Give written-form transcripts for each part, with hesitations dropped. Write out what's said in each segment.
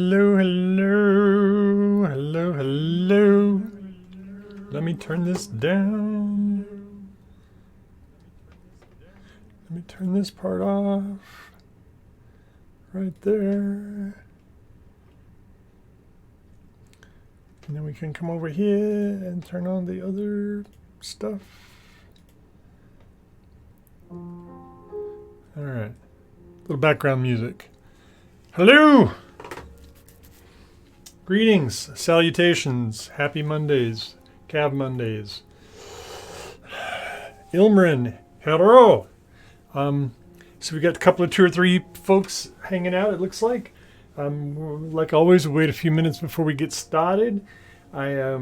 hello, hello, hello, hello. Let me turn this down. Let me turn this part off. Right there. And then we can come over here and turn on the other stuff. All right. Little background music. Hello! Greetings, salutations, happy Mondays, Cav Mondays. Ilmarin, hello! So we got a couple of 2 or 3 folks hanging out, it looks like. Like always, we'll wait a few minutes before we get started. I have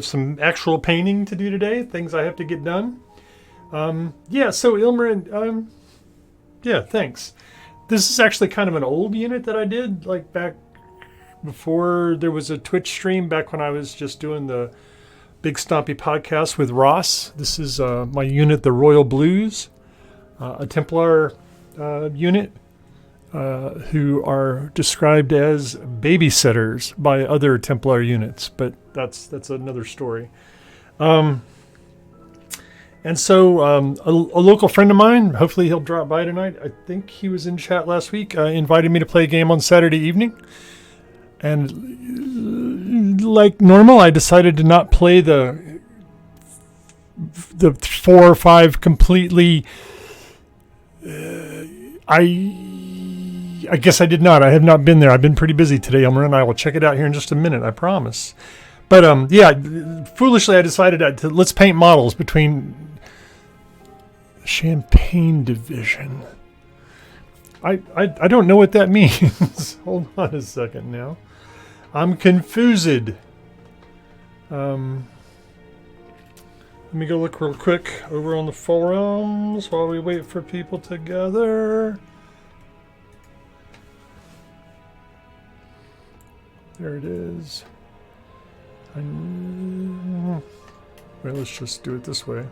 some actual painting to do today, things I have to get done. So Ilmarin, yeah, thanks. This is actually kind of an old unit that I did, like back before there was a Twitch stream, back when I was just doing the Big Stompy podcast with Ross. This is my unit, the Royal Blues, a Templar unit who are described as babysitters by other Templar units, but that's another story. And so a local friend of mine, hopefully he'll drop by tonight. I think he was in chat last week, invited me to play a game on Saturday evening. And like normal, I decided to not play the 4 or 5 completely. I guess I did not. I have not been there. I've been pretty busy today, Elmer, and I will check it out here in just a minute, I promise. But foolishly I decided to let's paint models between Champagne Division. I don't know what that means. Hold on a second now. I'm confused. Let me go look real quick over on the forums while we wait for people to gather. There it is. Well, let's just do it this way.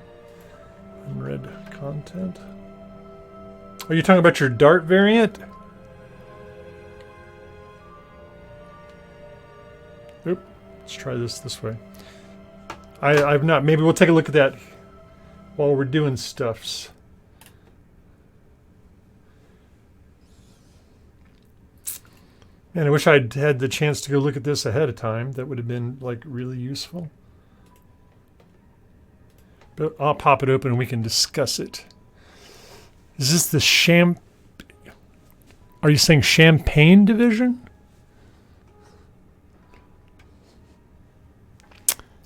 Unread content. Are you talking about your Dart variant? Oop. Let's try this way. I've not. Maybe we'll take a look at that while we're doing stuffs. Man, I wish I'd had the chance to go look at this ahead of time. That would have been like really useful. But I'll pop it open and we can discuss it. Is this the Are you saying Champagne Division?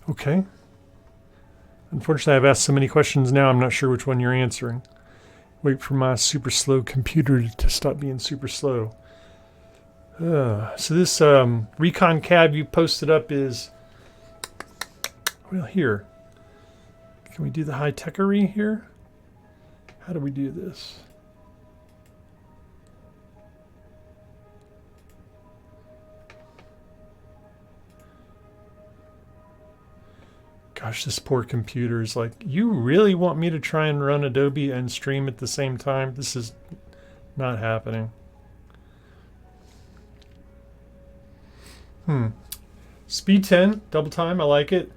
Okay. Unfortunately, I've asked so many questions now, I'm not sure which one you're answering. Wait for my super slow computer to stop being super slow. So this Recon Cab you posted up is, well, here. Can we do the high-techery here? How do we do this? Gosh, this poor computer is like, you really want me to try and run Adobe and stream at the same time? This is not happening. Speed 10, double time, I like it.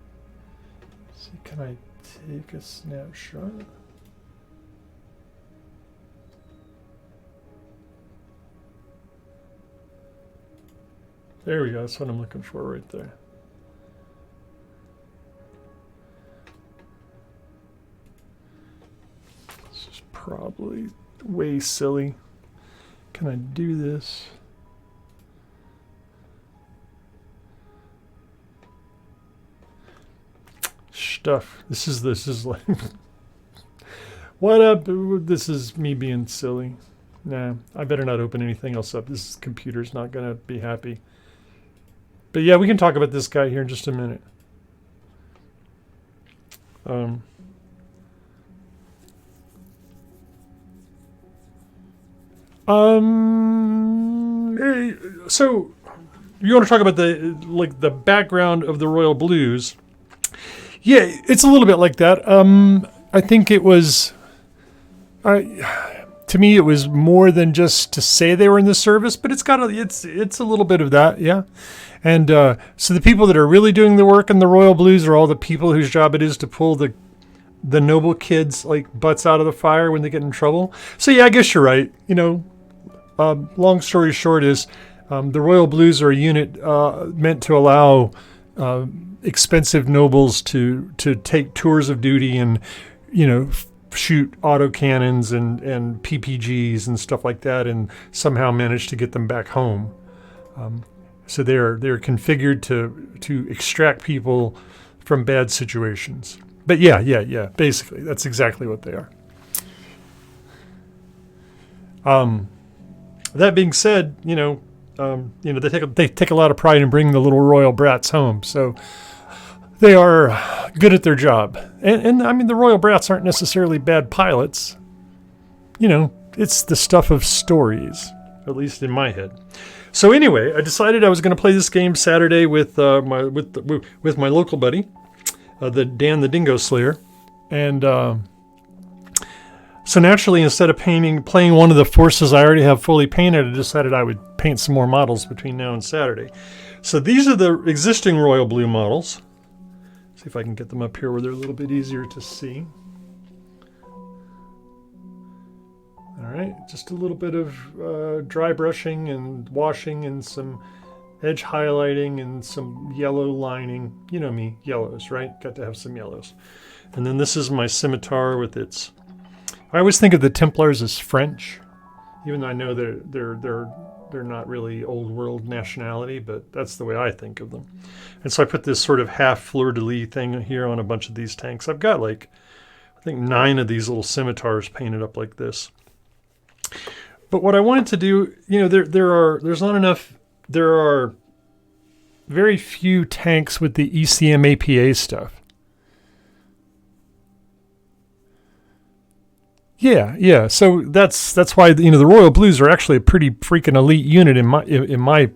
Let's see, can I take a snapshot? There we go, that's what I'm looking for right there. This is probably way silly. Can I do this? Stuff. This is like what up? This is me being silly. Nah, I better not open anything else up. This computer's not gonna be happy. But yeah, we can talk about this guy here in just a minute. So you want to talk about the background of the Royal Blues? Yeah, it's a little bit like that. I think it was to to me, it was more than just to say they were in the service, but it's a little bit of that, yeah. And so the people that are really doing the work in the Royal Blues are all the people whose job it is to pull the noble kids like butts out of the fire when they get in trouble. So yeah, I guess you're right. Long story short is the Royal Blues are a unit meant to allow expensive nobles to take tours of duty and shoot autocannons and PPGs and stuff like that, and somehow manage to get them back home. So they're configured to extract people from bad situations. But yeah. Basically, that's exactly what they are. That being said, they take a lot of pride in bringing the little royal brats home. So they are good at their job. And I mean, the royal brats aren't necessarily bad pilots. It's the stuff of stories, at least in my head. So anyway, I decided I was going to play this game Saturday with my local buddy, Dan the Dingo Slayer. And so naturally, instead of playing one of the forces I already have fully painted, I decided I would paint some more models between now and Saturday. So these are the existing Royal Blue models. See if I can get them up here where they're a little bit easier to see. All right, just a little bit of dry brushing and washing and some edge highlighting and some yellow lining. You know me, yellows, right? Got to have some yellows. And then this is my scimitar with its... I always think of the Templars as French, even though I know they're not really old world nationality, but that's the way I think of them. And so I put this sort of half fleur-de-lis thing here on a bunch of these tanks. I've got I think 9 of these little scimitars painted up like this. But what I wanted to do, there are very few tanks with the ECM APA stuff. Yeah. So that's why the Royal Blues are actually a pretty freaking elite unit in my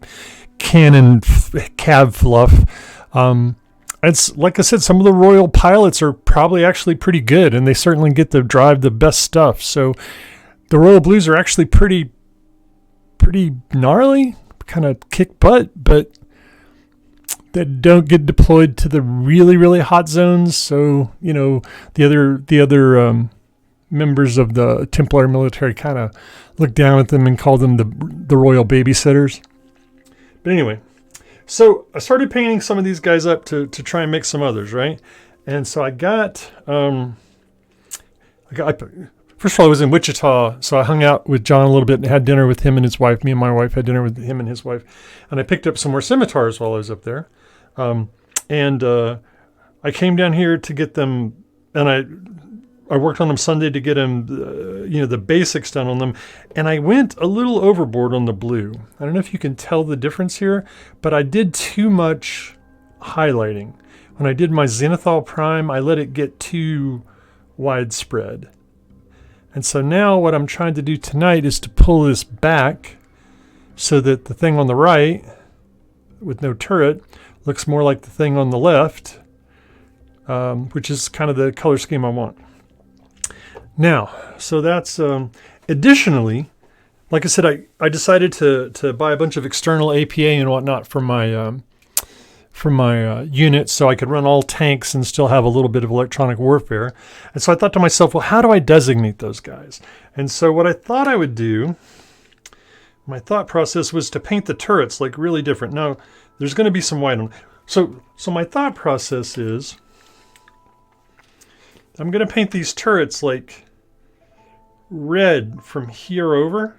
canon cav fluff. It's like I said, some of the Royal pilots are probably actually pretty good, and they certainly get to drive the best stuff. So the Royal Blues are actually pretty gnarly, kind of kick butt, but that don't get deployed to the really, really hot zones. So the other members of the Templar military kind of look down at them and call them the royal babysitters. But anyway, so I started painting some of these guys up to try and make some others, right? And so I got first of all, I was in Wichita, so I hung out with John a little bit and had dinner with him and his wife. Me and my wife had dinner with him and his wife. And I picked up some more scimitars while I was up there. And I came down here to get them, and I worked on them Sunday to get them, the basics done on them. And I went a little overboard on the blue. I don't know if you can tell the difference here, but I did too much highlighting. When I did my Zenithal Prime, I let it get too widespread. And so now what I'm trying to do tonight is to pull this back so that the thing on the right with no turret looks more like the thing on the left, which is kind of the color scheme I want. Now, so that's additionally, like I said, I decided to buy a bunch of external APA and whatnot for my unit so I could run all tanks and still have a little bit of electronic warfare. And so I thought to myself, well, how do I designate those guys? And so what I thought I would do, my thought process was to paint the turrets like really different. Now, there's going to be some white on. So my thought process is I'm going to paint these turrets like red from here over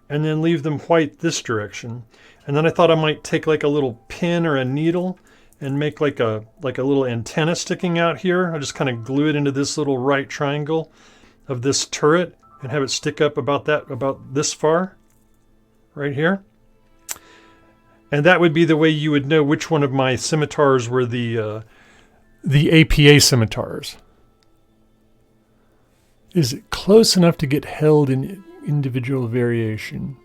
and then leave them white this direction. And then I thought I might take like a little pin or a needle and make like a little antenna sticking out here. I just kind of glue it into this little right triangle of this turret and have it stick up about this far right here. And that would be the way you would know which one of my scimitars were the APA scimitars. Is it close enough to get held in individual variation?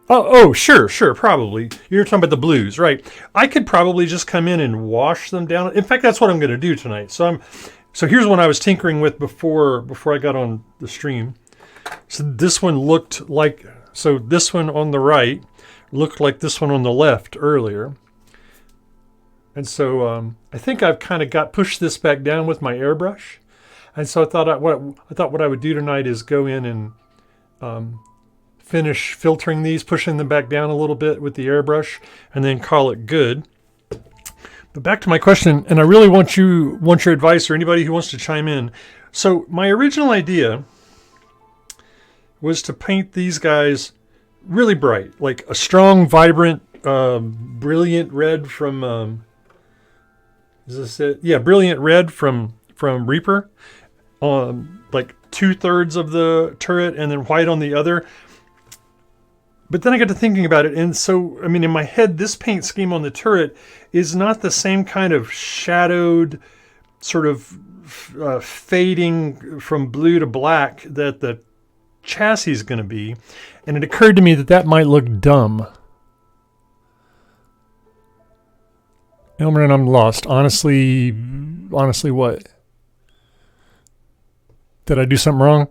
Oh, sure, probably. You're talking about the blues, right? I could probably just come in and wash them down. In fact, that's what I'm going to do tonight. So here's what I was tinkering with before I got on the stream. So this one looked like, so this one on the right looked like this one on the left earlier. And so I think I've kind of pushed this back down with my airbrush. And so I thought what I would do tonight is go in and finish filtering these, pushing them back down a little bit with the airbrush, and then call it good. But back to my question, and I really want your advice, or anybody who wants to chime in. So my original idea was to paint these guys really bright, like a strong, vibrant, brilliant red from is this it? Yeah, brilliant red from Reaper, like 2/3 of the turret, and then white on the other. But then I got to thinking about it, and so, I mean, in my head, this paint scheme on the turret is not the same kind of shadowed, sort of fading from blue to black that the chassis is going to be. And it occurred to me that that might look dumb. Elmer, and I'm lost. Honestly, what? Did I do something wrong?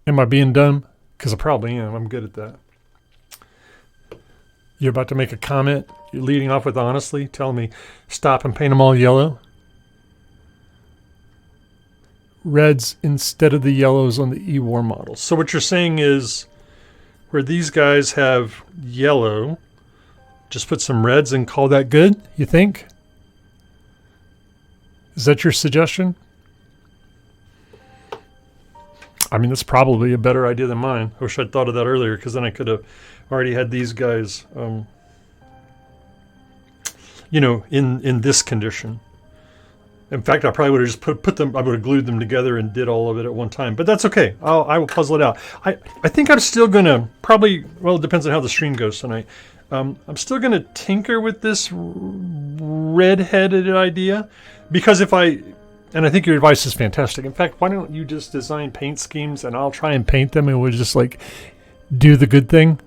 Am I being dumb? Because I probably am. I'm good at that. You're about to make a comment. You're leading off with honestly, telling me stop and paint them all yellow. Reds instead of the yellows on the E-War models. So what you're saying is where these guys have yellow, just put some reds and call that good, you think? Is that your suggestion? I mean, that's probably a better idea than mine. I wish I'd thought of that earlier, because then I could have already had these guys, you know, in this condition. In fact, I probably would have just put them, I would have glued them together and did all of it at one time. But that's okay. I will puzzle it out. I think I'm still going to probably, well, it depends on how the stream goes tonight. I'm still going to tinker with this red-headed idea, because and I think your advice is fantastic. In fact, why don't you just design paint schemes and I'll try and paint them and we'll just like do the good thing?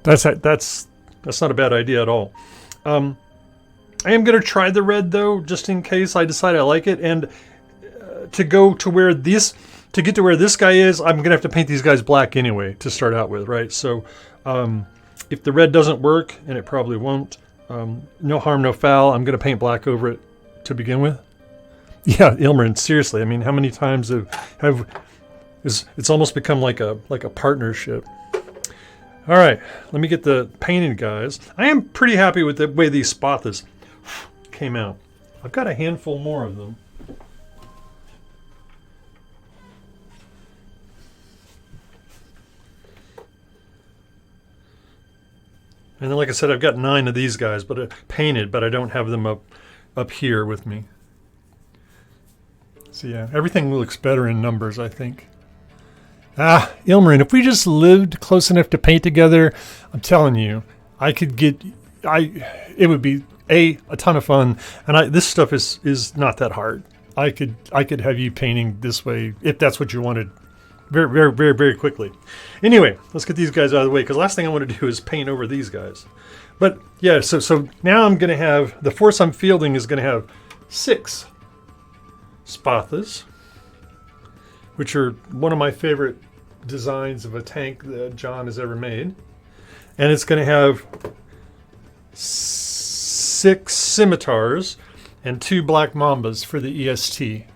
That's not a bad idea at all. I am going to try the red though, just in case I decide I like it. And to get to where this guy is, I'm going to have to paint these guys black anyway to start out with, right? So if the red doesn't work, and it probably won't, no harm, no foul. I'm going to paint black over it to begin with. Yeah, Ilmarin, seriously. I mean, how many times it's almost become like a partnership. All right, let me get the painted guys. I am pretty happy with the way these Spathas came out. I've got a handful more of them. And then, like I said, I've got 9 of these guys, but painted, but I don't have them up here with me. So yeah, everything looks better in numbers, I think. Ilmarin, if we just lived close enough to paint together, I'm telling you, it would be a ton of fun, and this stuff is not that hard. I could have you painting this way if that's what you wanted. Very, very, very, very quickly. Anyway, let's get these guys out of the way, because the last thing I want to do is paint over these guys. But yeah, so now I'm going to have, the force I'm fielding is going to have 6 Spathas, which are one of my favorite designs of a tank that John has ever made. And it's going to have 6 scimitars and 2 black mambas for the EST.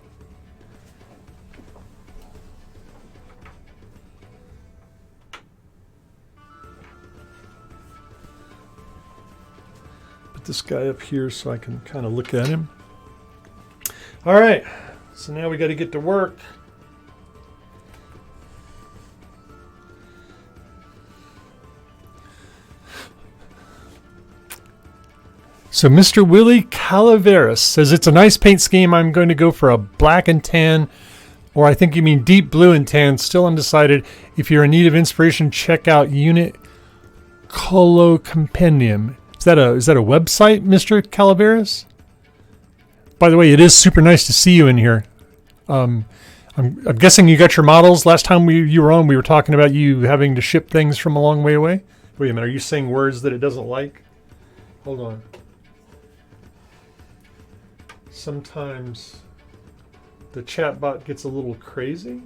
This guy up here so I can kind of look at him. All right, so now we got to get to work. So Mr. Willie Calaveras says it's a nice paint scheme. I'm going to go for a black and tan, or I think you mean deep blue and tan. Still undecided. If you're in need of inspiration, check out Unit Colo Compendium. Is that a website, Mr. Calaveras? By the way, it is super nice to see you in here. I'm guessing you got your models. Last time you were on, we were talking about you having to ship things from a long way away. Wait a minute, are you saying words that it doesn't like? Hold on. Sometimes the chat bot gets a little crazy.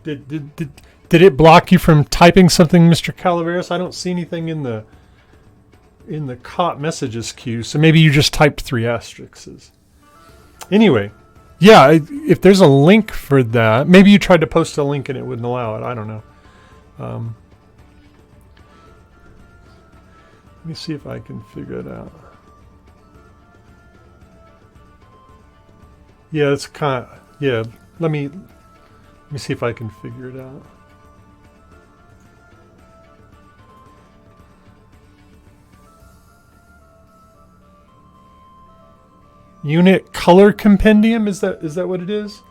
Did it block you from typing something, Mr. Calaveras? I don't see anything in the caught messages queue, so maybe you just typed 3 asterisks. Anyway, yeah, if there's a link for that, maybe you tried to post a link and it wouldn't allow it. I don't know. Let me see if I can figure it out. Yeah, it's kind of, yeah, let me see if I can figure it out. Unit color compendium, is that what it is?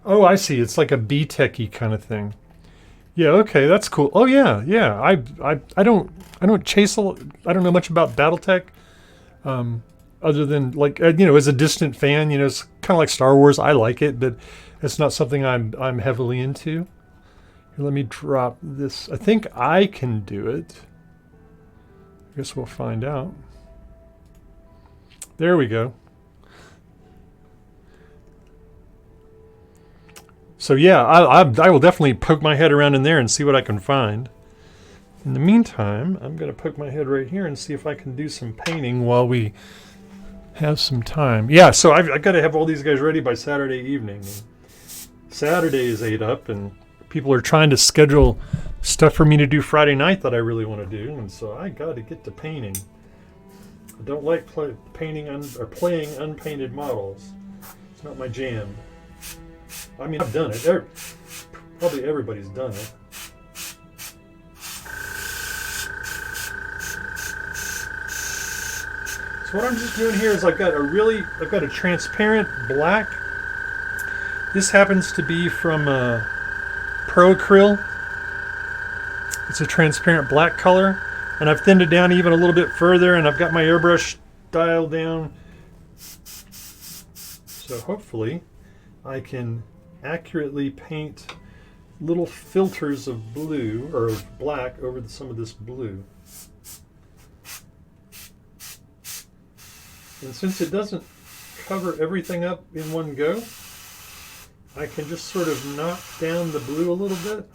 Oh, I see. It's like a B-techy kind of thing. Yeah, okay, that's cool. Oh yeah, yeah. I don't chase I don't know much about Battletech, other than like as a distant fan, it's kind of like Star Wars. I like it, but it's not something I'm heavily into. Here, let me drop this. I think I can do it. I guess we'll find out. There we go. So yeah, I will definitely poke my head around in there and see what I can find. In the meantime, I'm going to poke my head right here and see if I can do some painting while we have some time. Yeah, so I've got to have all these guys ready by Saturday evening. Saturday is 8 up, and people are trying to schedule stuff for me to do Friday night that I really want to do, and so I got to get to painting. I don't like playing unpainted models. It's not my jam. I mean, I've done it. Probably everybody's done it. So what I'm just doing here is I've got a transparent black. This happens to be from Pro Acryl. It's a transparent black color, and I've thinned it down even a little bit further, and I've got my airbrush dialed down. So hopefully I can accurately paint little filters of blue or of black over some of this blue. And since it doesn't cover everything up in one go, I can just sort of knock down the blue a little bit.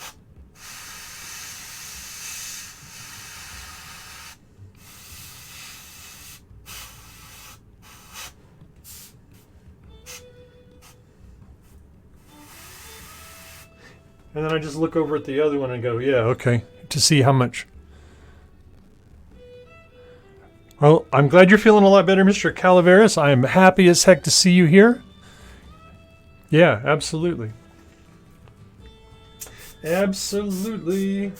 And then I just look over at the other one and go, yeah, okay, to see how much. Well, I'm glad you're feeling a lot better, Mr. Calaveras. I am happy as heck to see you here. Yeah, absolutely. Absolutely.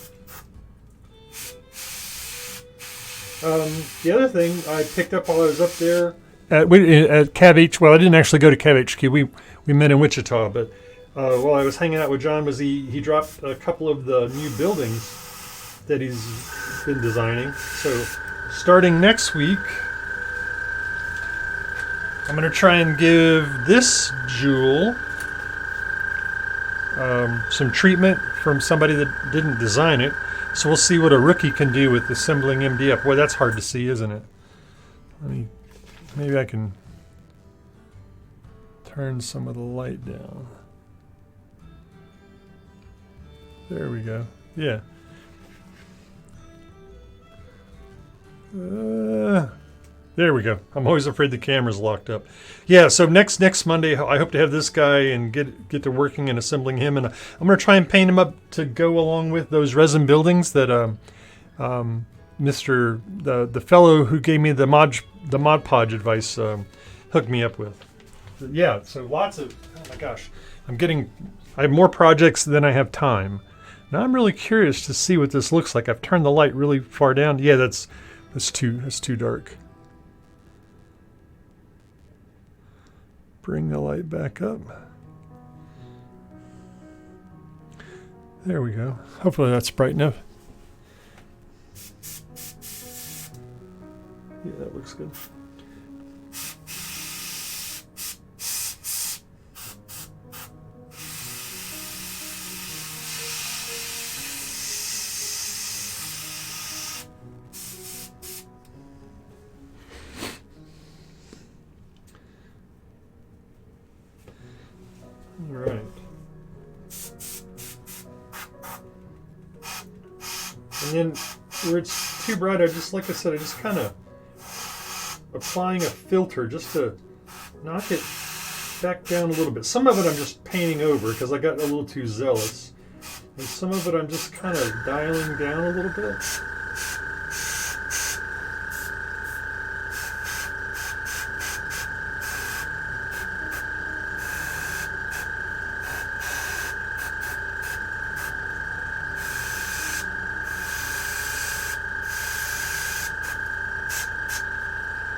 The other thing I picked up while I was up there at Cav H. Well, I didn't actually go to Cav HQ. We met in Wichita, but while I was hanging out with John, he dropped a couple of the new buildings that he's been designing. So starting next week, I'm going to try and give this jewel some treatment from somebody that didn't design it. So we'll see what a rookie can do with assembling MDF. Boy, that's hard to see, isn't it? Maybe I can turn some of the light down. There we go. Yeah. There we go. I'm always afraid the camera's locked up. Yeah, so next Monday, I hope to have this guy and get to working and assembling him. And I'm going to try and paint him up to go along with those resin buildings that the fellow who gave me the Mod Podge advice hooked me up with. Yeah, so lots of, oh my gosh, I have more projects than I have time. Now I'm really curious to see what this looks like. I've turned the light really far down. Yeah, that's too dark. Bring the light back up. There we go. Hopefully that's bright enough. that looks good. All right. And then where it's too bright, I just, like I said, I just kind of applying a filter just to knock it back down a little bit. Some of it I'm just painting over because I got a little too zealous. And some of it I'm just kind of dialing down a little bit.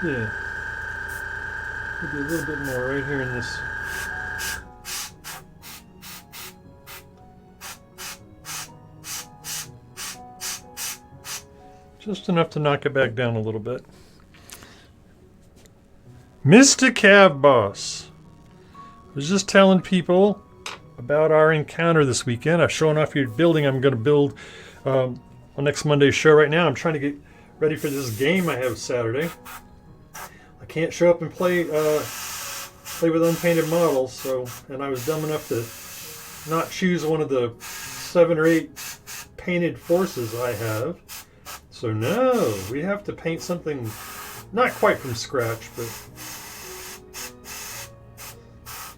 Yeah, maybe a little bit more right here in this. Just enough to knock it back down a little bit. Mr. Cab Boss. I was just telling people about our encounter this weekend. I've shown off your building I'm going to build on next Monday's show. Right now I'm trying to get ready for this game I have Saturday. I can't show up and play with unpainted models, so, and I was dumb enough to not choose one of the 7 or 8 painted forces I have. So no, we have to paint something not quite from scratch, but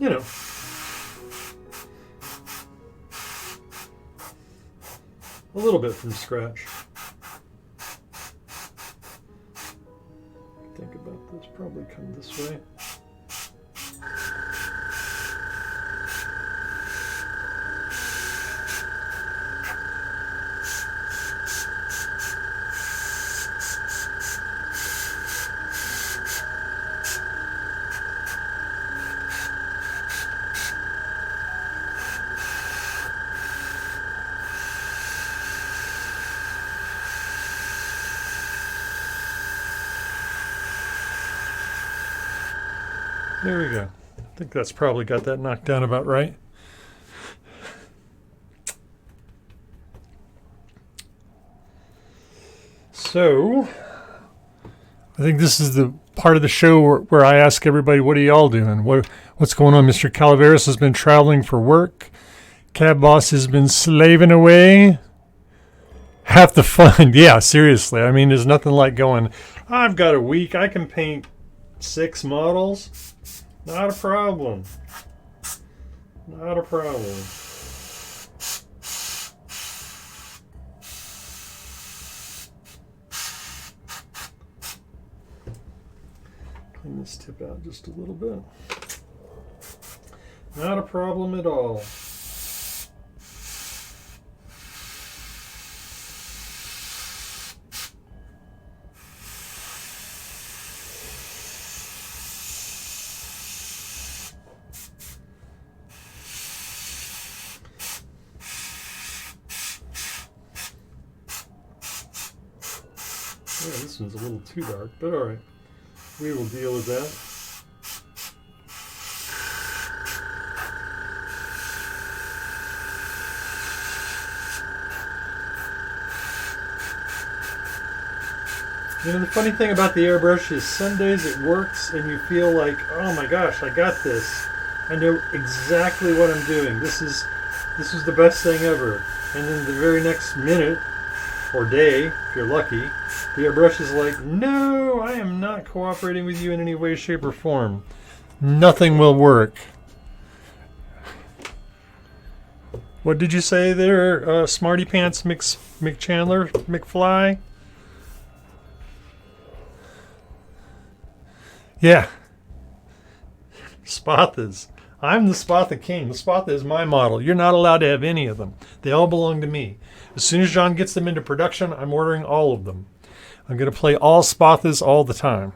you know. A little bit from scratch. Think about this, probably come this way. There we go. I think that's probably got that knocked down about right. So, I think this is the part of the show where I ask everybody, what are y'all doing? What's going on? Mr. Calaveras has been traveling for work. Cab Boss has been slaving away. Half the fun. Yeah, seriously. I mean, there's nothing like going, I've got a week. I can paint 6 models. Not a problem. Not a problem. Clean this tip out just a little bit. Not a problem at all. Yeah, this one's a little too dark, but all right. We will deal with that. You know, the funny thing about the airbrush is some days it works and you feel like, oh my gosh, I got this. I know exactly what I'm doing. This is the best thing ever. And then the very next minute or day, if you're lucky, the airbrush is like, no, I am not cooperating with you in any way, shape, or form. Nothing will work. What did you say there, Smarty Pants McChandler, McFly? Yeah. Spathas. I'm the Spatha king. The Spatha is my model. You're not allowed to have any of them. They all belong to me. As soon as John gets them into production, I'm ordering all of them. I'm going to play all Spathas all the time.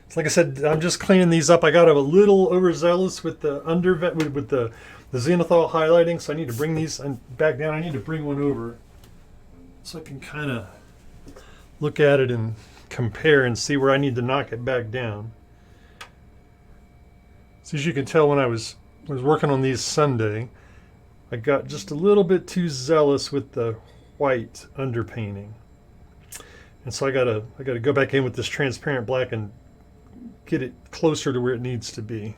So like I said, I'm just cleaning these up. I got a little overzealous with the with the zenithal highlighting, so I need to bring these back down. I need to bring one over so I can kind of look at it and compare and see where I need to knock it back down. So as you can tell, when I was working on these Sunday, I got just a little bit too zealous with the white underpainting. And so I gotta go back in with this transparent black and get it closer to where it needs to be.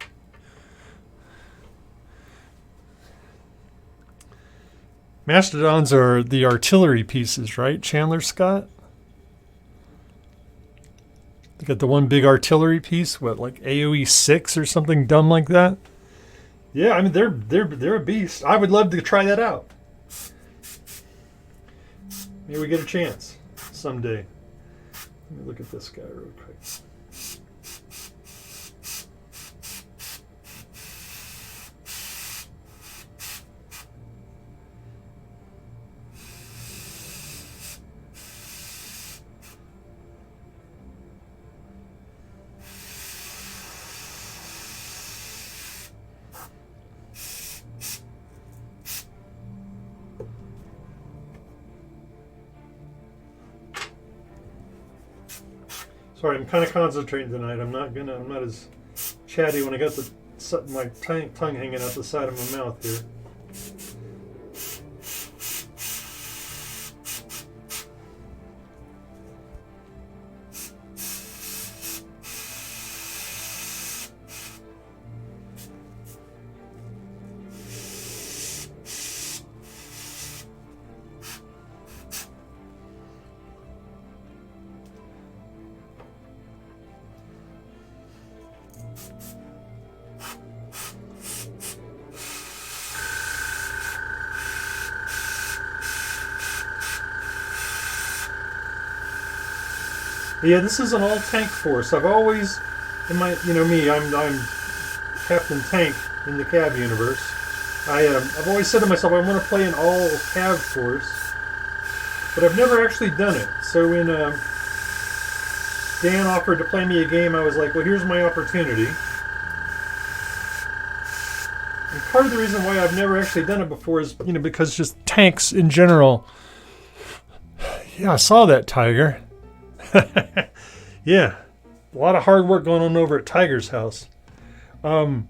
Mastodons are the artillery pieces, right, Chandler Scott? They got the one big artillery piece, what, like AOE 6 or something dumb like that? Yeah, I mean they're a beast. I would love to try that out. Maybe we get a chance someday. Let me look at this guy real quick. Sorry, I'm kind of concentrating tonight. I'm not as chatty when I got my tongue hanging out the side of my mouth here. Yeah, this is an all-tank force. I've always, in my, I'm Captain Tank in the Cav universe. I've always said to myself, I want to play an all-Cav force, but I've never actually done it. So when Dan offered to play me a game, I was like, well, here's my opportunity. And part of the reason why I've never actually done it before is, because just tanks in general. Yeah, I saw that, Tiger. Yeah, a lot of hard work going on over at Tiger's house. There's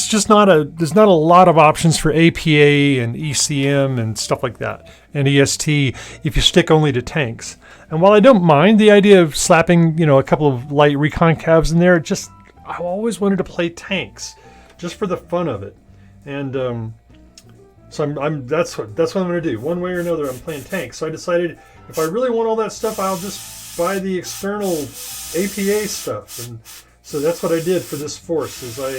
just not a lot of options for APA and ECM and stuff like that, and EST if you stick only to tanks. And while I don't mind the idea of slapping a couple of light recon cabs in there, I always wanted to play tanks just for the fun of it. And so that's what I'm going to do. One way or another, I'm playing tanks. So I decided if I really want all that stuff, I'll just buy the external APA stuff. And so that's what I did for this force. Is I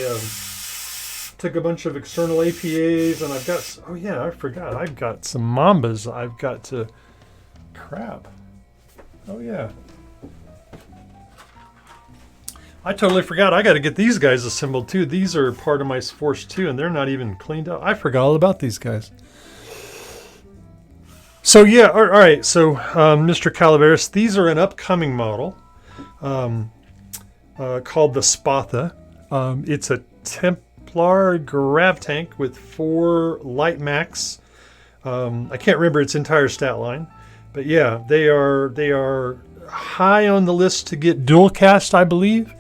took a bunch of external APAs, and I've got. Oh yeah, I forgot. I've got some Mambas. I've got to. Crap. Oh yeah. I totally forgot. I got to get these guys assembled too. These are part of my force too, and they're not even cleaned up. I forgot all about these guys. So yeah, all right. So Mr. Calaveras, these are an upcoming model called the Spatha. It's a Templar grav tank with 4 light max. I can't remember its entire stat line, but yeah, they are high on the list to get dual cast, I believe.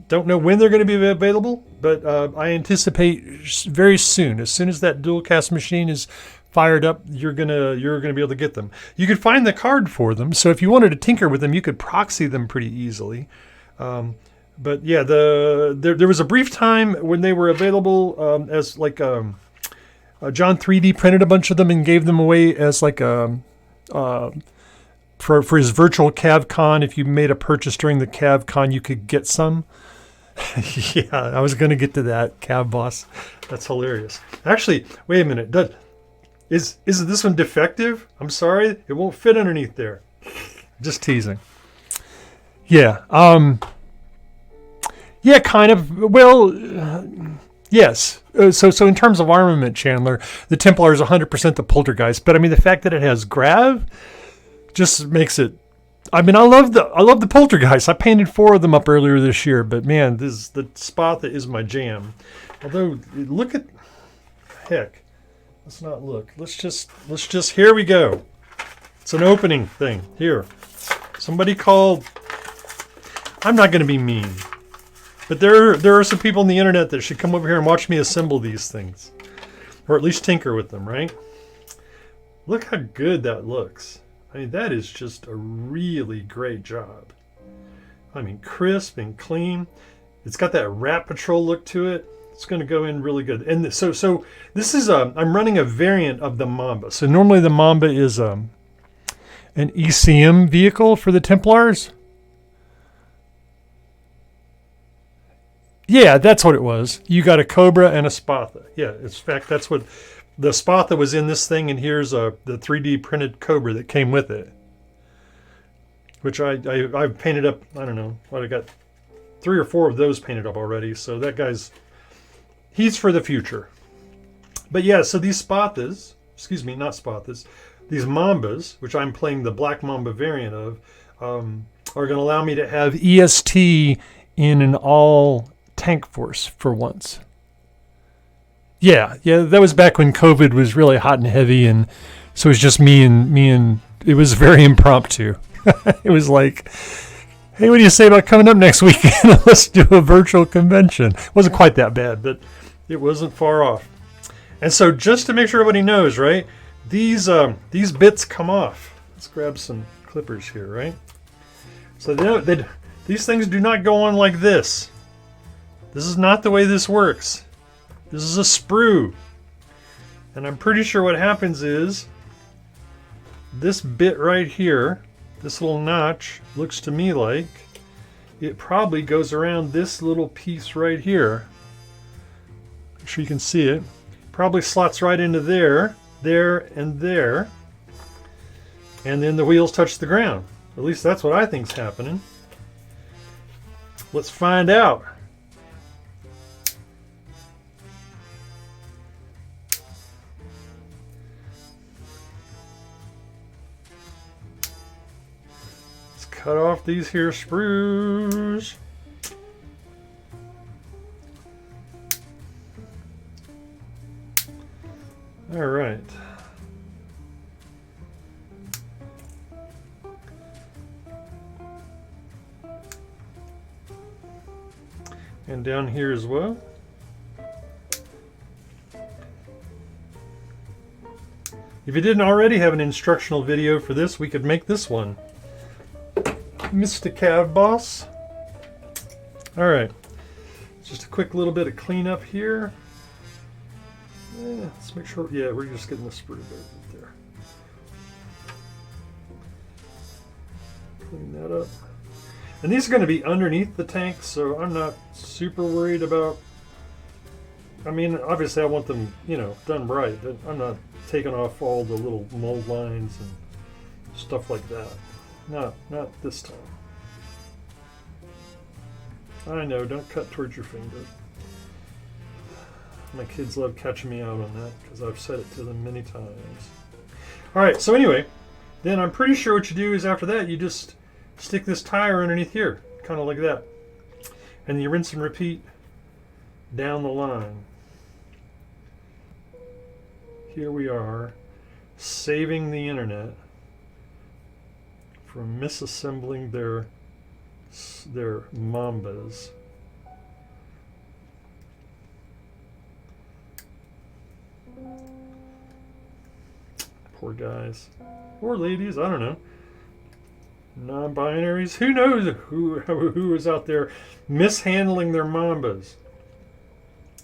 Don't know when they're going to be available, but I anticipate very soon. As soon as that dual cast machine is fired up, you're gonna be able to get them. You could find the card for them, so if you wanted to tinker with them, you could proxy them pretty easily. But yeah, there was a brief time when they were available as like John 3D printed a bunch of them and gave them away as like a for his virtual CavCon. If you made a purchase during the CavCon, you could get some. Yeah, I was going to get to that, Cav Boss. That's hilarious. Actually, wait a minute. Is this one defective? I'm sorry, it won't fit underneath there. Just teasing. Yeah. Yeah, kind of. Well, yes. So in terms of armament, Chandler, the Templar is 100% the Poltergeist. But I mean, the fact that it has grav just makes it. I mean, I love the Poltergeist. I painted 4 of them up earlier this year. But man, the Spatha is my jam. Although, look at heck. Let's not look. Let's just, here we go. It's an opening thing. Here. Somebody called, I'm not going to be mean, but there are some people on the internet that should come over here and watch me assemble these things. Or at least tinker with them, right? Look how good that looks. I mean, that is just a really great job. I mean, crisp and clean. It's got that Rat Patrol look to it. It's going to go in really good. And so this is I'm running a variant of the Mamba. So normally the Mamba is an ECM vehicle for the Templars. Yeah, that's what it was. You got a Cobra and a Spatha. Yeah, in fact, that's what the Spatha was in this thing, and here's the 3D printed Cobra that came with it, which I've painted up. I don't know what I got, 3 or 4 of those painted up already. So that guy's, he's for the future. But yeah, so these Spathas, excuse me, not Spathas, these Mambas, which I'm playing the Black Mamba variant of, are going to allow me to have EST in an all tank force for once. Yeah, that was back when COVID was really hot and heavy, and so it was just me and it was very impromptu. It was like, hey, what do you say about coming up next weekend? Let's do a virtual convention. It wasn't quite that bad, but it wasn't far off. And so just to make sure everybody knows, right, these bits come off. Let's grab some clippers here, right? So these things do not go on like this. This is not the way this works. This is a sprue. And I'm pretty sure what happens is this bit right here, this little notch, looks to me like it probably goes around this little piece right here. Make sure you can see it. Probably slots right into there, and there. And then the wheels touch the ground. At least that's what I think's happening. Let's find out. Cut off these here sprues. All right. And down here as well. If you didn't already have an instructional video for this, we could make this one. Mr. Cav Boss. All right, just a quick little bit of cleanup here. Yeah, let's make sure. Yeah, we're just getting the sprue there. Clean that up. And these are going to be underneath the tank, so I'm not super worried about. I mean, obviously, I want them, done right. I'm not taking off all the little mold lines and stuff like that. Not this time. I know, don't cut towards your finger. My kids love catching me out on that because I've said it to them many times. Alright, so anyway, then I'm pretty sure what you do is after that, you just stick this tire underneath here, kind of like that. And you rinse and repeat down the line. Here we are, saving the internet from misassembling their Mambas. Poor guys. Or ladies, I don't know. Non-binaries. Who knows who is out there mishandling their Mambas?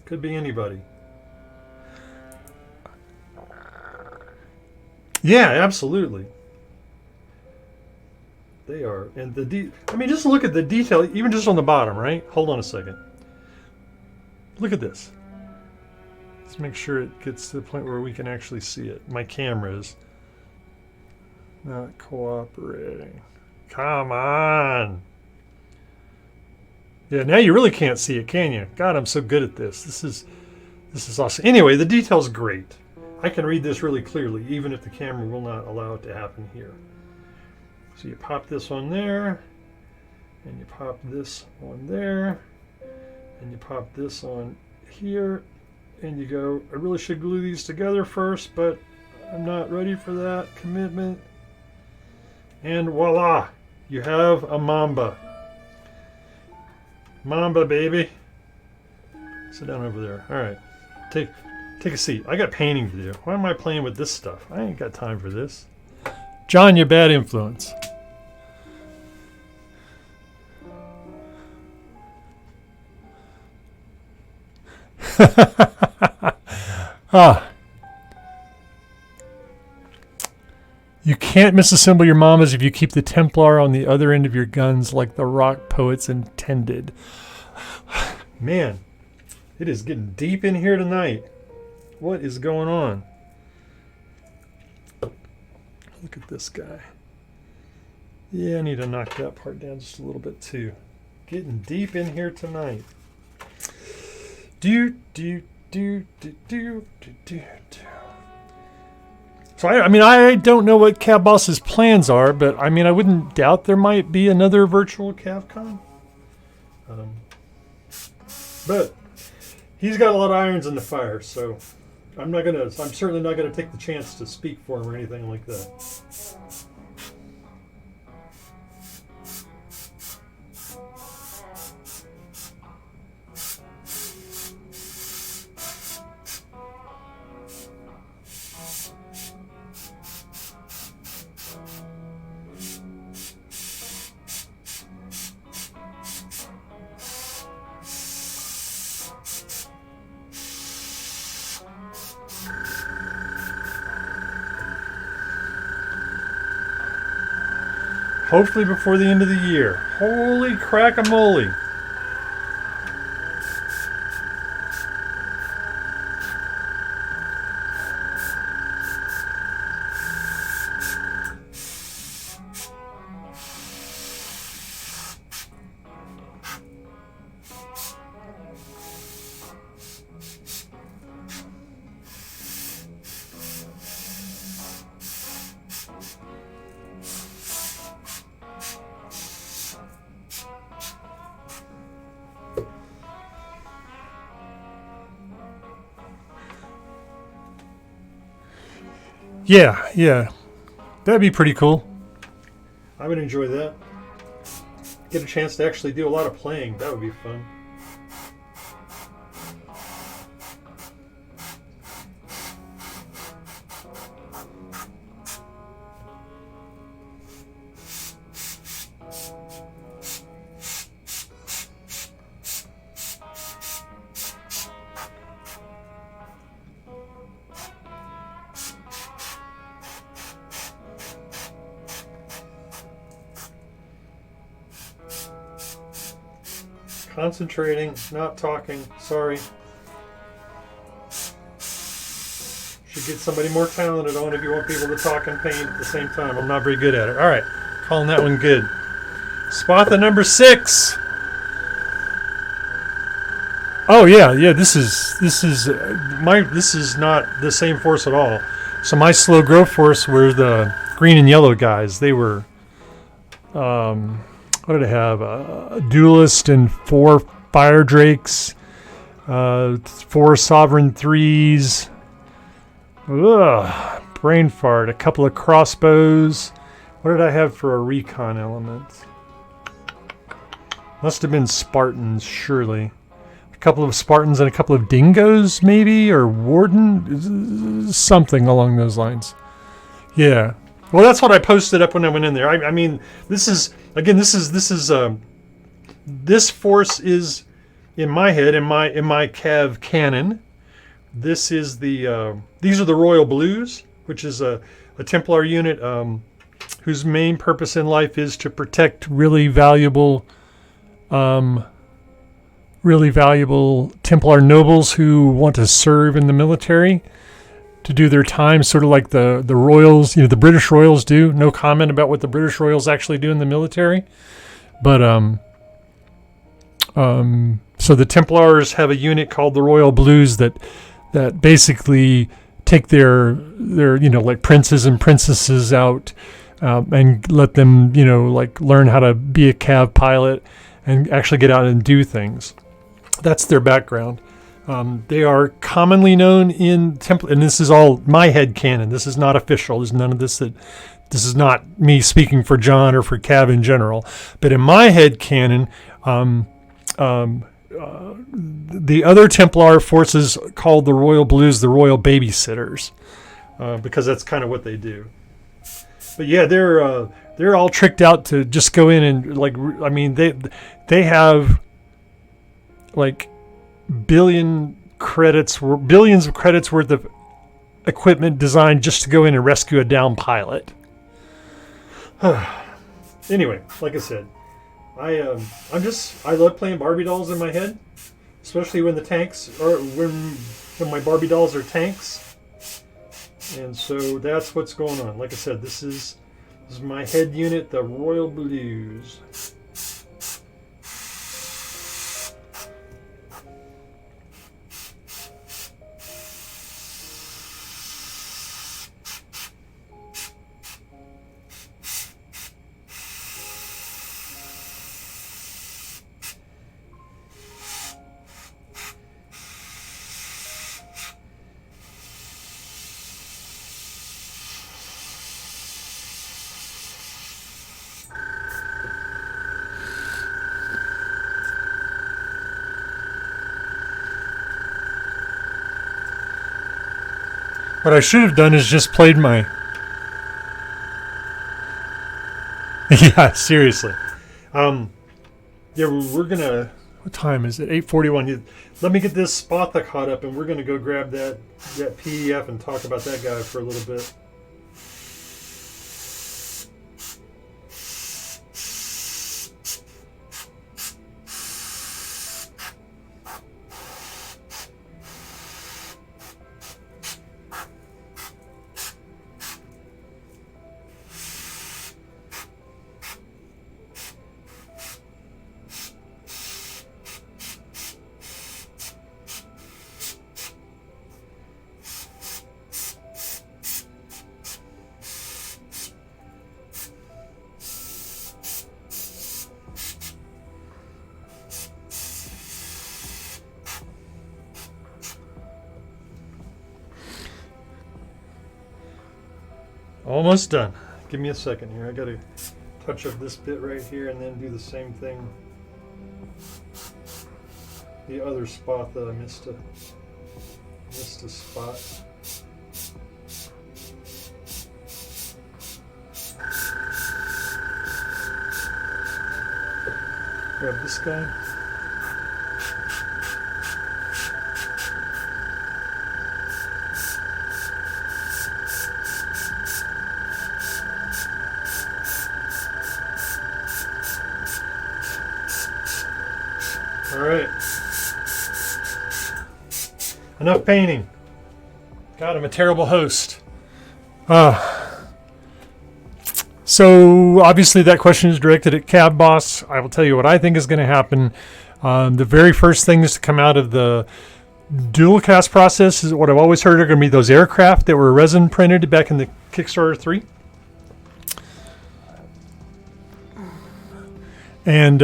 Could be anybody. Yeah, absolutely. They are, and I mean, just look at the detail, even just on the bottom, right? Hold on a second. Look at this. Let's make sure it gets to the point where we can actually see it. My camera is not cooperating. Come on. Yeah, now you really can't see it, can you? God, I'm so good at this. This is awesome. Anyway, the detail's great. I can read this really clearly, even if the camera will not allow it to happen here. So you pop this on there, and you pop this on there, and you pop this on here, and you go, I really should glue these together first, but I'm not ready for that commitment. And voila, you have a mamba. Mamba, baby. Sit down over there. All right, take a seat. I got painting to do. Why am I playing with this stuff? I ain't got time for this. John, you bad influence. You can't misassemble your mamas if you keep the Templar on the other end of your guns like the rock poets intended. Man, it is getting deep in here tonight. What is going on? Look at this guy. Yeah, I need to knock that part down just a little bit too. Getting deep in here tonight. So I don't know what Cav Boss's plans are, but I mean I wouldn't doubt there might be another virtual CavCon. But he's got a lot of irons in the fire, so I'm certainly not gonna take the chance to speak for him or anything like that. Hopefully before the end of the year. Holy crack-a-moly. Yeah. That'd be pretty cool. I would enjoy that. Get a chance to actually do a lot of playing. That would be fun. Concentrating, not talking. Sorry. Should get somebody more talented on if you want people to talk and paint at the same time. I'm not very good at it. All right, calling that one good. Spot the number 6. Oh yeah. This is not the same force at all. So my slow grow force were the green and yellow guys. They were. What did I have? A duelist and 4 fire drakes, 4 sovereign 3s. Ugh, brain fart. A couple of crossbows. What did I have for a recon element? Must have been Spartans, surely. A couple of Spartans and a couple of dingoes, maybe, or warden, something along those lines. Yeah. Well, that's what I posted up when I went in there. I mean, this force is in my head, in my Cav canon. This is these are the Royal Blues, which is a Templar unit whose main purpose in life is to protect really valuable Templar nobles who want to serve in the military. To do their time, sort of like the Royals, the British Royals do. No comment about what the British Royals actually do in the military, but so the Templars have a unit called the Royal Blues that basically take their like princes and princesses out and let them like learn how to be a Cav pilot and actually get out and do things. That's their background. They are commonly known in Templar, and this is all my head canon. This is not official. There's none of this this is not me speaking for John or for Cav in general. But in my head canon, the other Templar forces called the Royal Blues the Royal Babysitters, because that's kind of what they do. But yeah, they're all tricked out to just go in and they have like billions of credits worth of equipment designed just to go in and rescue a downed pilot. Anyway, like I said, I love playing Barbie dolls in my head, especially when the tanks are when my Barbie dolls are tanks. And so that's what's going on. Like I said, this is my head unit, the Royal Blues. What I should have done is just played my... Yeah, seriously. Yeah, we're gonna... What time is it? 8:41. Let me get this Spotha caught up, and we're gonna go grab that PDF and talk about that guy for a little bit. Almost done. Give me a second here. I got to touch up this bit right here and then do the same thing. The other spot that I missed a spot. Grab this guy. Alright. Enough painting. God, I'm a terrible host. So, obviously that question is directed at Cab Boss. I will tell you what I think is going to happen. The very first things to come out of the dual cast process is what I've always heard are going to be those aircraft that were resin printed back in the Kickstarter 3. And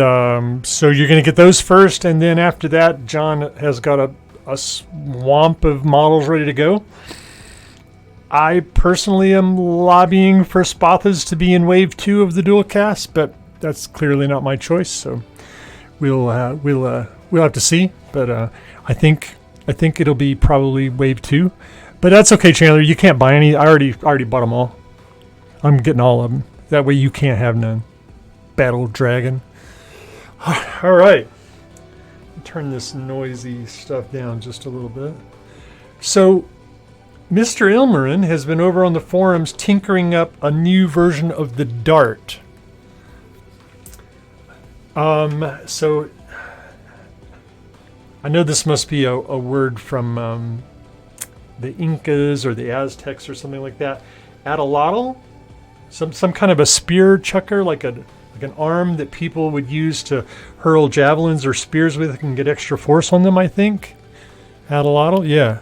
so you're going to get those first, and then after that, John has got a swamp of models ready to go. I personally am lobbying for Spothas to be in Wave 2 of the dual cast, but that's clearly not my choice. So we'll have to see. But I think it'll be probably Wave 2. But that's okay, Chandler. You can't buy any. I already bought them all. I'm getting all of them. That way you can't have none. Battle Dragon. All right. Turn this noisy stuff down just a little bit. So, Mr. Ilmarin has been over on the forums tinkering up a new version of the Dart. So, I know this must be a word from the Incas or the Aztecs or something like that. Atlatl? Some kind of a spear chucker, like an arm that people would use to hurl javelins or spears with and get extra force on them, I think. Atlatl? Yeah.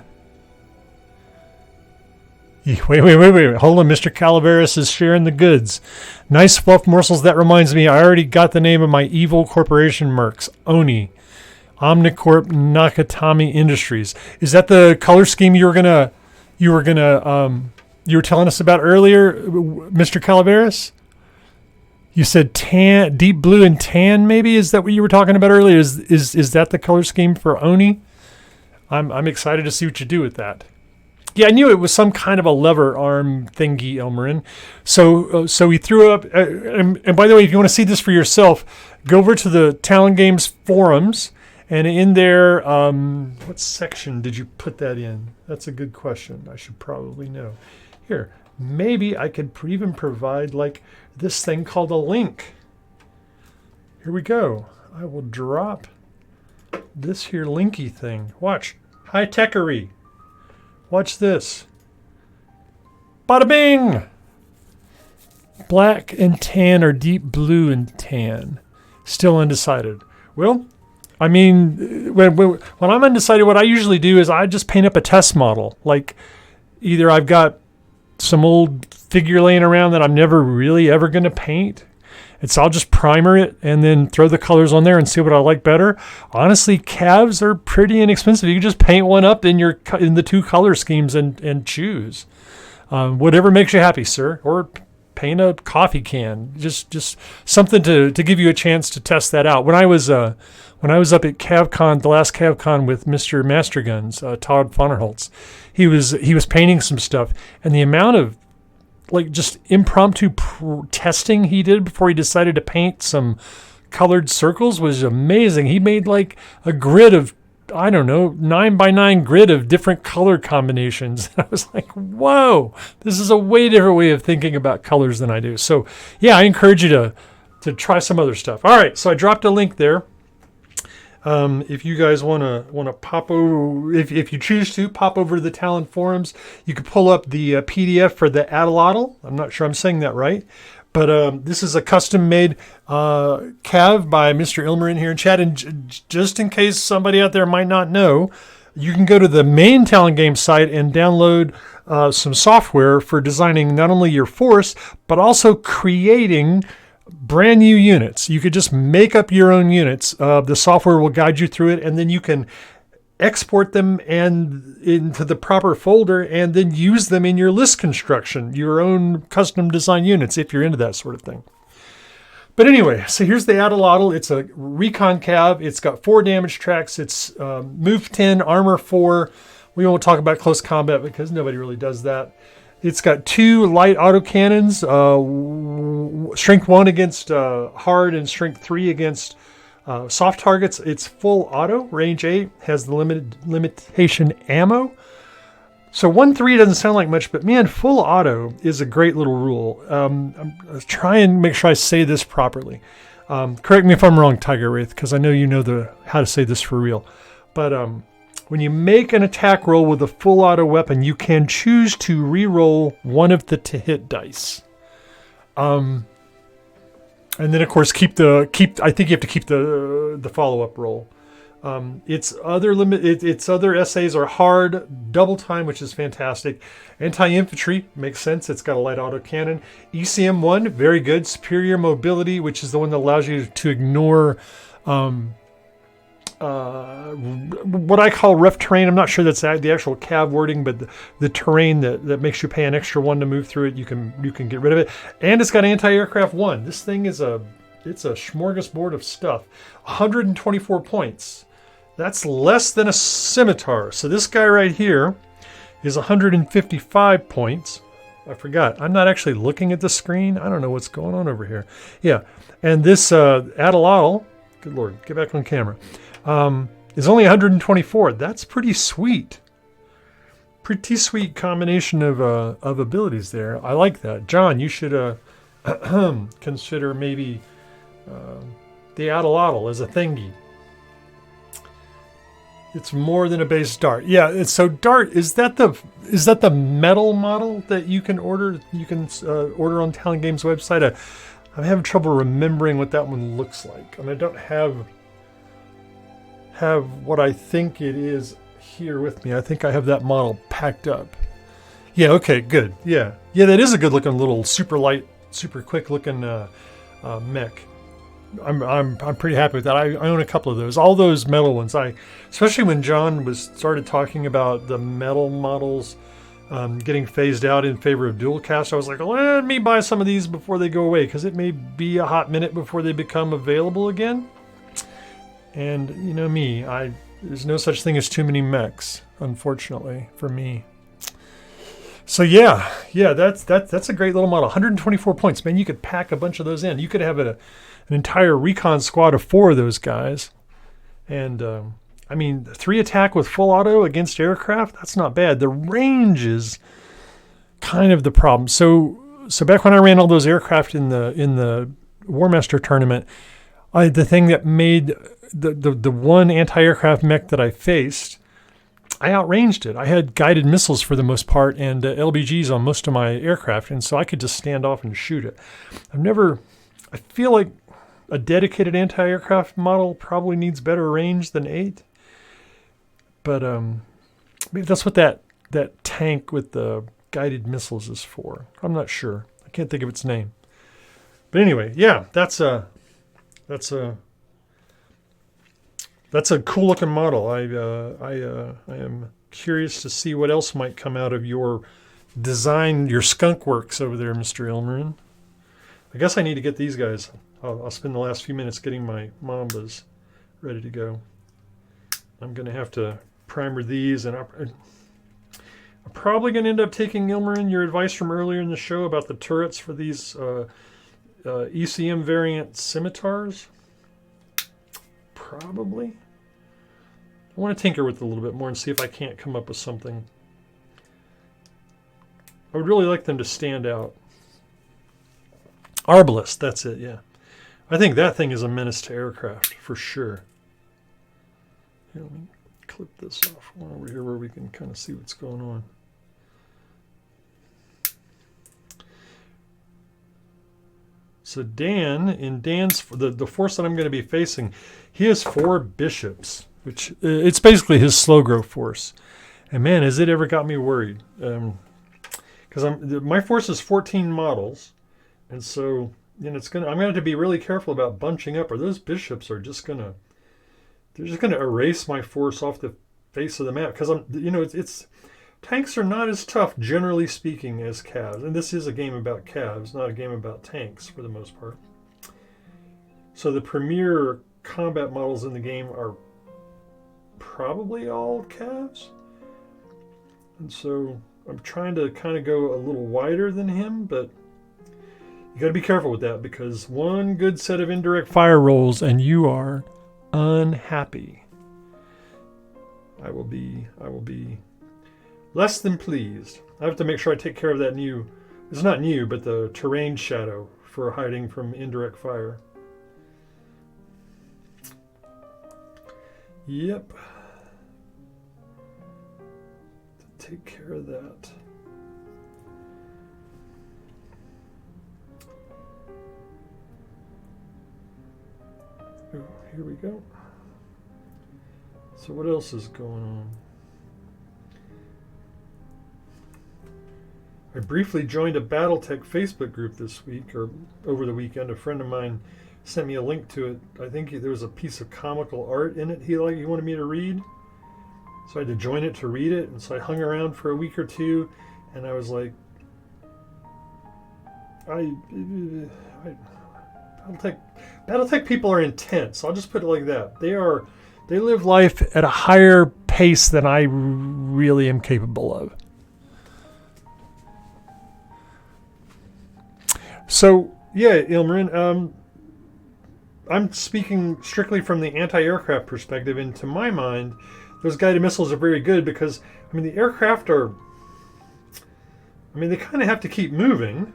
Wait. Hold on, Mr. Calaveras is sharing the goods. Nice fluff morsels. That reminds me, I already got the name of my evil corporation mercs. Oni. Omnicorp Nakatomi Industries. Is that the color scheme you were telling us about earlier, Mr. Calaveras? You said tan, deep blue and tan, maybe? Is that what you were talking about earlier? Is that the color scheme for Oni? I'm excited to see what you do with that. Yeah, I knew it was some kind of a lever arm thingy, Elmarin. So we threw up, and by the way, if you want to see this for yourself, go over to the Talon Games forums, and in there, what section did you put that in? That's a good question. I should probably know. Here, maybe I could even provide like this thing called a link. Here we go. I will drop this here linky thing. Watch. High-techery. Watch this. Bada bing! Black and tan or deep blue and tan. Still undecided. Well, I mean, when I'm undecided, what I usually do is I just paint up a test model. Like, either I've got some old figure laying around that I'm never really ever going to paint. So I'll just primer it and then throw the colors on there and see what I like better. Honestly, calves are pretty inexpensive. You can just paint one up in the two color schemes and choose. Whatever makes you happy, sir. Or paint a coffee can. Just something to give you a chance to test that out. When I was up at CavCon, the last CavCon with Mr. Masterguns, Todd Fonnerholtz, he was painting some stuff, and the amount of like just impromptu testing he did before he decided to paint some colored circles was amazing. He made like a grid of, I don't know, 9x9 grid of different color combinations. I was like, whoa, this is a way different way of thinking about colors than I do. So yeah, I encourage you to try some other stuff. All right, so I dropped a link there. If you guys want to pop over, if you choose to pop over to the Talon forums, you can pull up the PDF for the Atlatl. I'm not sure I'm saying that right, but this is a custom-made cav by Mr. Ilmarin here in chat. And just in case somebody out there might not know, you can go to the main Talon Games site and download some software for designing not only your force, but also creating brand new units. You could just make up your own units. The software will guide you through it, and then you can export them and into the proper folder and then use them in your list construction, your own custom design units, if you're into that sort of thing. But anyway, so here's the Atlatl. It's a recon cav. It's got 4 damage tracks. It's move 10, armor 4. We won't talk about close combat because nobody really does that. It's got 2 light autocannons, strength 1 against hard and strength 3 against soft targets. It's full auto, range 8, has the limitation ammo. So 1-3 doesn't sound like much, but man, full auto is a great little rule. I'm trying to make sure I say this properly. Correct me if I'm wrong, Tiger Wraith, because I know you know how to say this for real. But when you make an attack roll with a full auto weapon, you can choose to re-roll one of the to-hit dice. And then, of course, I think you have to keep the follow-up roll. Its other essays are hard, double time, which is fantastic. Anti-infantry makes sense. It's got a light autocannon. ECM1, very good. Superior mobility, which is the one that allows you to ignore what I call rough terrain. I'm not sure that's the actual cav wording, but the terrain that makes you pay an extra 1 to move through it, you can get rid of it. And it's got anti-aircraft 1. This thing is it's a smorgasbord of stuff. 124 points. That's less than a scimitar. So this guy right here is 155 points. I forgot. I'm not actually looking at the screen. I don't know what's going on over here. Yeah, and this Atlatl, good Lord, get back on camera, is only 124. That's pretty sweet. Pretty sweet combination of abilities there. I like that. John, you should consider maybe the Atlatl as a thingy. It's more than a base dart. Yeah, so dart, is that the metal model that you can order? You can order on Talon Games website. I'm having trouble remembering what that one looks like. I mean, I don't have what I think it is here with me. I think I have that model packed up. Yeah, okay, good. Yeah, that is a good looking little super light, super quick looking mech. I'm pretty happy with that. I own a couple of those. All those metal ones. Especially when John started talking about the metal models getting phased out in favor of dual cast, I was like, let me buy some of these before they go away, because it may be a hot minute before they become available again. And you know me, there's no such thing as too many mechs, unfortunately, for me. So yeah, that's a great little model. 124 points, man. You could pack a bunch of those in. You could have an entire recon squad of 4 of those guys. And I mean, 3 attack with full auto against aircraft, that's not bad. The range is kind of the problem. So back when I ran all those aircraft in the War Master tournament, the thing that made the one anti-aircraft mech that I faced, I outranged it. I had guided missiles for the most part and LBGs on most of my aircraft, and so I could just stand off and shoot it. I feel like a dedicated anti-aircraft model probably needs better range than 8. But maybe that's what that tank with the guided missiles is for. I'm not sure. I can't think of its name. But anyway, yeah, that's a cool looking model. I am curious to see what else might come out of your design, your skunk works over there, Mr. Ilmarin. I guess I need to get these guys. I'll spend the last few minutes getting my Mambas ready to go. I'm going to have to primer these, and I'm probably going to end up taking, Ilmarin, your advice from earlier in the show about the turrets for these ECM variant scimitars. Probably. I want to tinker with it a little bit more and see if I can't come up with something. I would really like them to stand out. Arbalest, that's it, yeah. I think that thing is a menace to aircraft, for sure. Here, let me clip this off one over here where we can kind of see what's going on. So Dan, in Dan's, the force that I'm going to be facing, he has 4 bishops, which it's basically his slow grow force. And man, has it ever got me worried. Because my force is 14 models, and so I'm going to have to be really careful about bunching up, or those bishops are just going to, they're just going to erase my force off the face of the map. Because it's tanks are not as tough, generally speaking, as cavs. And this is a game about cavs, not a game about tanks for the most part. So the premier combat models in the game are probably all cavs. And so I'm trying to kind of go a little wider than him, but you got to be careful with that, because one good set of indirect fire rolls and you are unhappy. I will be less than pleased. I have to make sure I take care of that new, it's not new, but the terrain shadow for hiding from indirect fire. Yep. Take care of that. Oh, here we go. So what else is going on? I briefly joined a Battletech Facebook group this week, or over the weekend. A friend of mine sent me a link to it. I think there was a piece of comical art in it he wanted me to read. So I had to join it to read it, and so I hung around for a week or two, and I was like, Battletech people are intense. I'll just put it like that. They live life at a higher pace than I really am capable of. So yeah, Ilmarin, I'm speaking strictly from the anti-aircraft perspective, and to my mind, those guided missiles are very good because, I mean, the aircraft they kind of have to keep moving,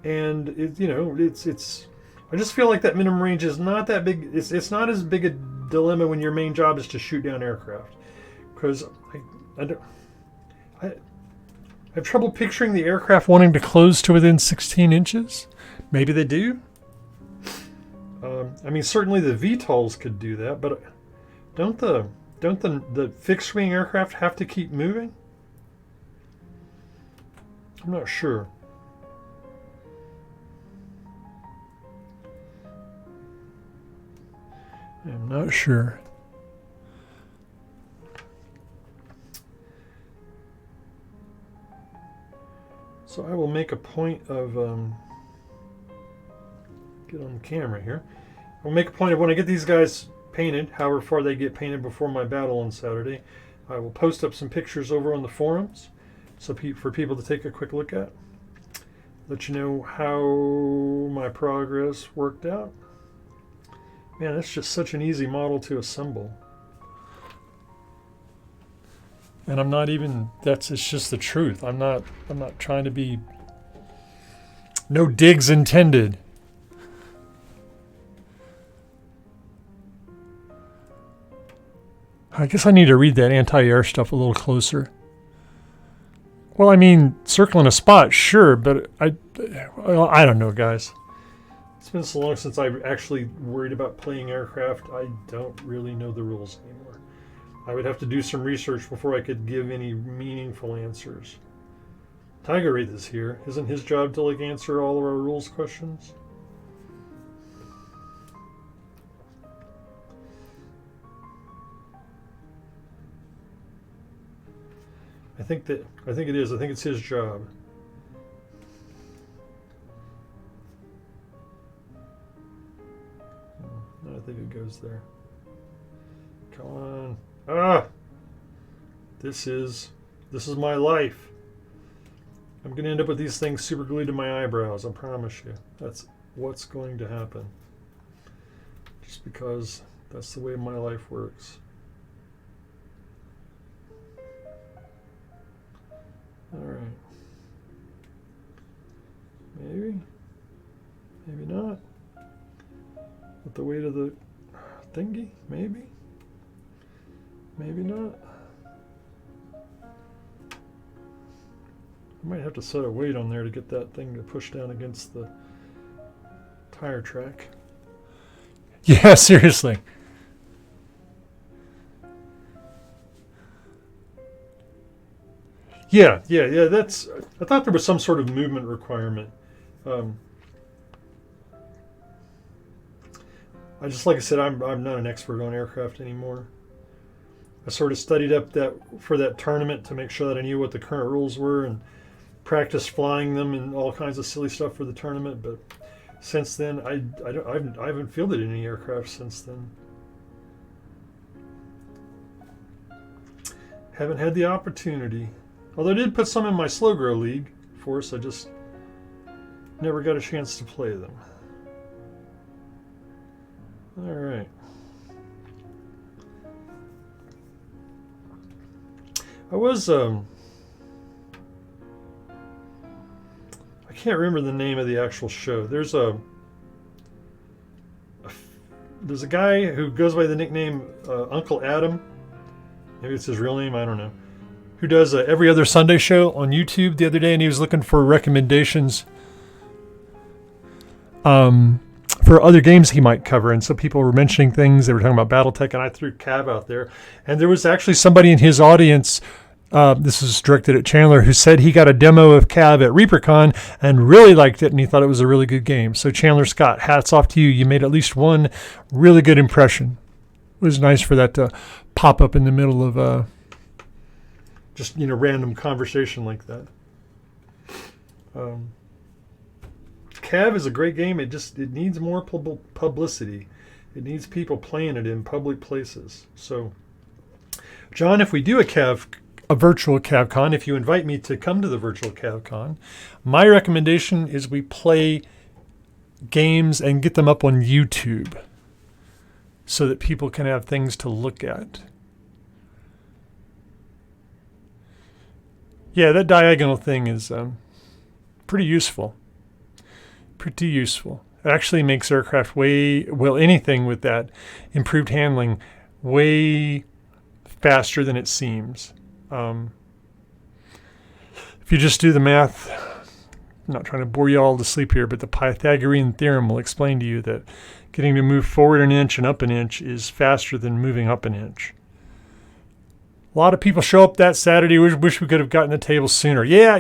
and it's. I just feel like that minimum range is not that big. It's not as big a dilemma when your main job is to shoot down aircraft, because I have trouble picturing the aircraft wanting to close to within 16 inches. Maybe they do. Certainly the VTOLs could do that, but don't the fixed wing aircraft have to keep moving? I'm not sure. I'm not sure. So I will make a point of get on the camera here. I'll make a point of when I get these guys painted, however far they get painted before my battle on Saturday, I will post up some pictures over on the forums so for people to take a quick look at. Let you know how my progress worked out. Man, that's just such an easy model to assemble. And I'm not even, it's just the truth. I'm not trying to be, no digs intended. I guess I need to read that anti-air stuff a little closer. Well, I mean, circling a spot, sure, but I don't know, guys. It's been so long since I've actually worried about playing aircraft, I don't really know the rules anymore. I would have to do some research before I could give any meaningful answers. Tiger Wraith is here. Isn't his job to answer all of our rules questions? I think it is. I think it's his job. I think it goes there. Come on. Ah! This is my life. I'm going to end up with these things super glued to my eyebrows, I promise you. That's what's going to happen. Just because that's the way my life works. Alright. Maybe. Maybe not. With the weight of the thingy? Maybe. Maybe not. I might have to set a weight on there to get that thing to push down against the tire track. Yeah, seriously. Yeah. That's. I thought there was some sort of movement requirement. Like I said, I'm not an expert on aircraft anymore. I sort of studied up for that tournament to make sure that I knew what the current rules were and practiced flying them and all kinds of silly stuff for the tournament. But since then, I haven't fielded any aircraft since then. Haven't had the opportunity. Although I did put some in my slow grow league force, I just never got a chance to play them. All right. I can't remember the name of the actual show. There's a guy who goes by the nickname Uncle Adam. Maybe it's his real name, I don't know. Who does every other Sunday show on YouTube the other day, and he was looking for recommendations for other games he might cover. And so people were mentioning things. They were talking about Battletech, and I threw Cav out there. And there was actually somebody in his audience, this is directed at Chandler, who said he got a demo of Cav at ReaperCon and really liked it, and he thought it was a really good game. So Chandler Scott, hats off to you. You made at least one really good impression. It was nice for that to pop up in the middle of just random conversation like that. Cav is a great game. It needs more publicity. It needs people playing it in public places. So, John, if we do a virtual CavCon, if you invite me to come to the virtual CavCon, my recommendation is we play games and get them up on YouTube so that people can have things to look at. Yeah, that diagonal thing is pretty useful. Pretty useful. It actually makes aircraft anything with that improved handling way faster than it seems. If you just do the math, I'm not trying to bore you all to sleep here, but the Pythagorean theorem will explain to you that getting to move forward an inch and up an inch is faster than moving up an inch. A lot of people show up that Saturday. Wish we could have gotten the table sooner. Yeah,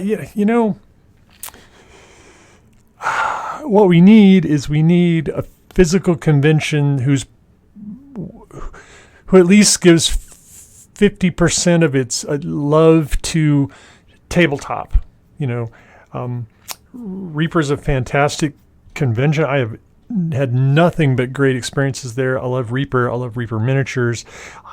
what we need is a physical convention whose who at least gives 50% of its love to tabletop. Reaper's a fantastic convention. I have had nothing but great experiences there. I love Reaper. I love Reaper miniatures.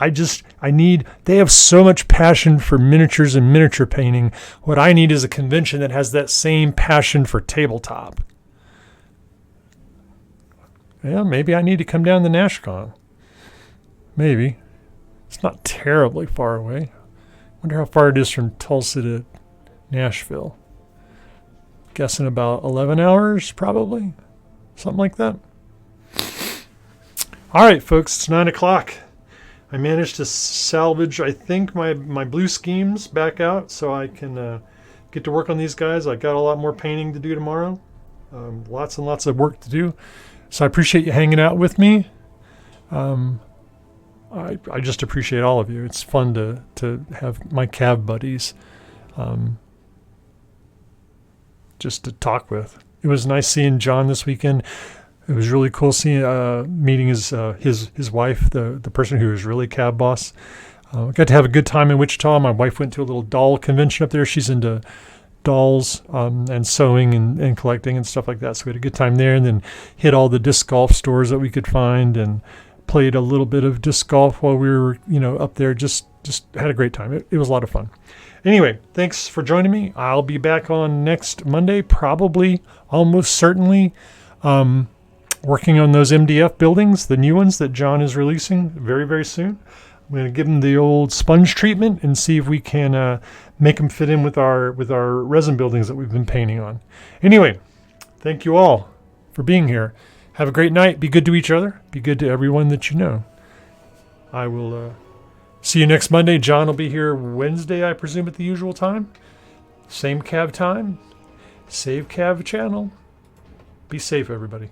They have so much passion for miniatures and miniature painting. What I need is a convention that has that same passion for tabletop. Yeah, maybe I need to come down to NashCon. Maybe. It's not terribly far away. Wonder how far it is from Tulsa to Nashville. Guessing about 11 hours, probably. Something like that. All right, folks, it's 9 o'clock. I managed to salvage, I think, my blue schemes back out so I can get to work on these guys. I got a lot more painting to do tomorrow. Lots and lots of work to do. So I appreciate you hanging out with me. I just appreciate all of you. It's fun to have my cav buddies just to talk with. It was nice seeing John this weekend. It was really cool meeting his wife, the person who was really cab boss. I got to have a good time in Wichita. My wife went to a little doll convention up there. She's into dolls and sewing and collecting and stuff like that. So we had a good time there, and then hit all the disc golf stores that we could find and played a little bit of disc golf while we were up there. Just had a great time. It was a lot of fun. Anyway, thanks for joining me. I'll be back on next Monday, probably, almost certainly, working on those MDF buildings, the new ones that John is releasing very, very soon. I'm going to give them the old sponge treatment and see if we can make them fit in with our resin buildings that we've been painting on. Anyway, thank you all for being here. Have a great night. Be good to each other. Be good to everyone that you know. I will see you next Monday. John will be here Wednesday, I presume, at the usual time. Same cav time. Save cav channel. Be safe, everybody.